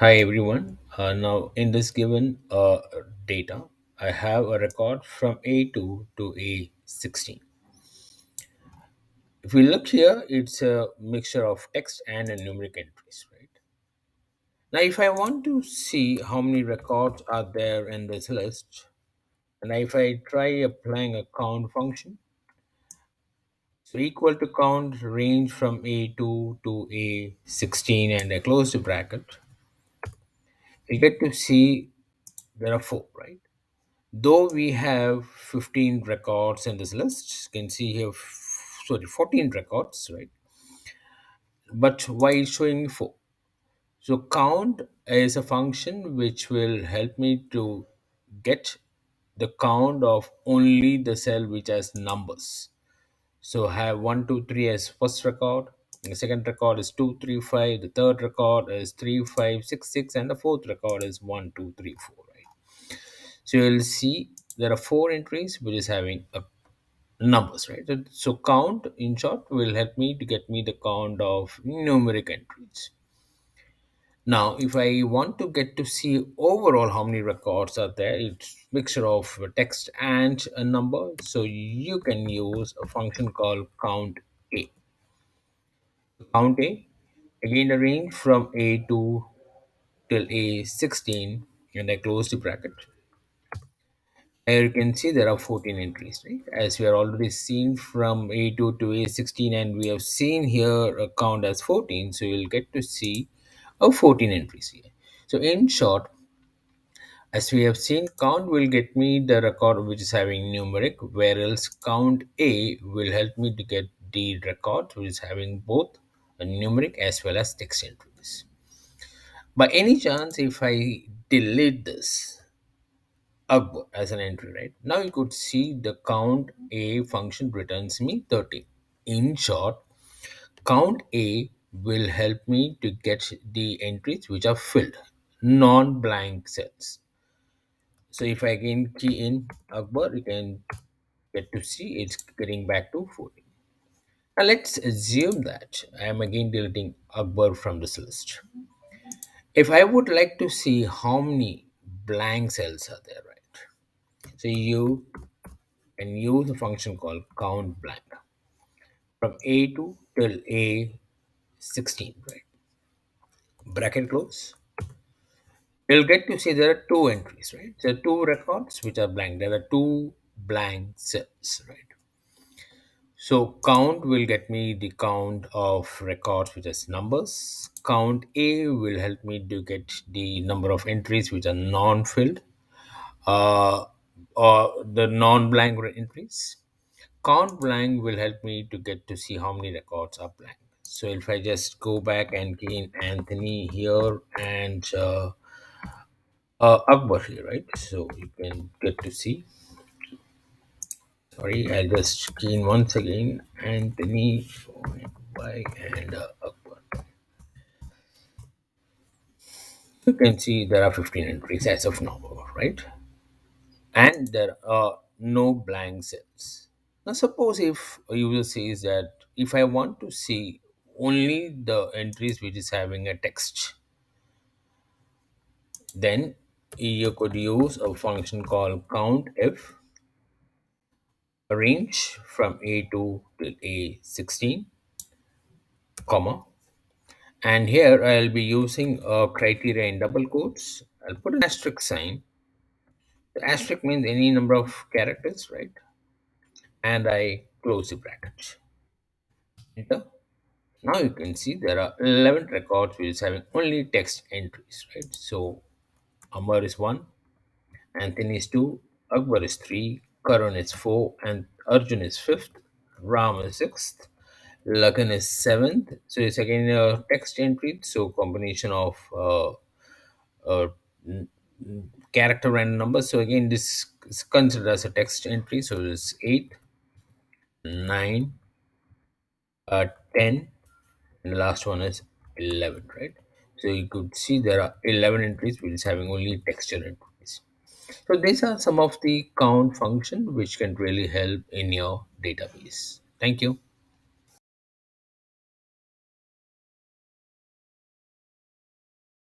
Hi everyone. Now in this given data, I have a record from A2 to A16. If we look here, it's a mixture of text and a numeric entries, right? Now, if I want to see how many records are there in this list, and if I try applying a count function, so equal to count range from A2 to A16 and I close the bracket, we get to see there are four, right? Though we have 15 records in this list, you can see here, 14 records, right? But why it's showing me four? So count is a function which will help me to get the count of only the cell which has numbers. So I have 1, 2, 3 as first record. The second record is 2, 3, 5. The third record is 3, 5, 6, 6, and the fourth record is 1, 2, 3, 4. Right. So you'll see there are four entries which is having a numbers, right? So count in short will help me to get me the count of numeric entries. Now if I want to get to see overall how many records are there, it's mixture of text and a number, so you can use a function called count a. Count a, again a range from a2 till a16, and I close the bracket. Here you can see there are 14 entries, right? As we are already seen from A2 to A16, and we have seen here a count as 14, so you'll get to see a 14 entries here. So in short, as we have seen, count will get me the record which is having numeric, whereas count A will help me to get the record which is having both a numeric as well as text entries. By any chance, if I delete this Akbar as an entry, right? Now you could see the count A function returns me 13. In short, count A will help me to get the entries which are filled, non-blank cells. So if I again key in Akbar, you can get to see it's getting back to 14. Now let's assume that I am again deleting Akbar from this list. If I would like to see how many blank cells are there, right? So you and use a function called count blank from A2 till A16, right? Bracket close. You'll get to see there are two entries, right? So two records which are blank. There are two blank cells, right? So count will get me the count of records which is numbers. Count A will help me to get the number of entries which are non-filled, uh, or the non-blank entries. Count blank will help me to get to see how many records are blank. So if I just go back and key in Anthony here and Akbar here, right? So you can get to see. Sorry, I'll just key in once again Anthony by and Akbar. You can see there are 15 entries as of now, right? And there are no blank cells. Now, suppose if a user says that if I want to see only the entries which is having a text, then you could use a function called countf, range from A2 till A16, comma, and here I'll be using a criteria in double quotes. I'll put an asterisk sign. The asterisk means any number of characters, right? And I close the bracket. Enter. Now you can see there are 11 records which is having only text entries, right? So Amar is 1, Anthony is 2, Akbar is 3, Karan is 4, and Arjun is 5th, Ram is 6th, Lagan is 7th. So it's again a text entry, so combination of uh, n- character and number. So again this is considered as a text entry, so it's 8, 9, 10, and the last one is 11, right? So you could see there are 11 entries which is having only texture entries. So these are some of the count function which can really help in your database. Thank you.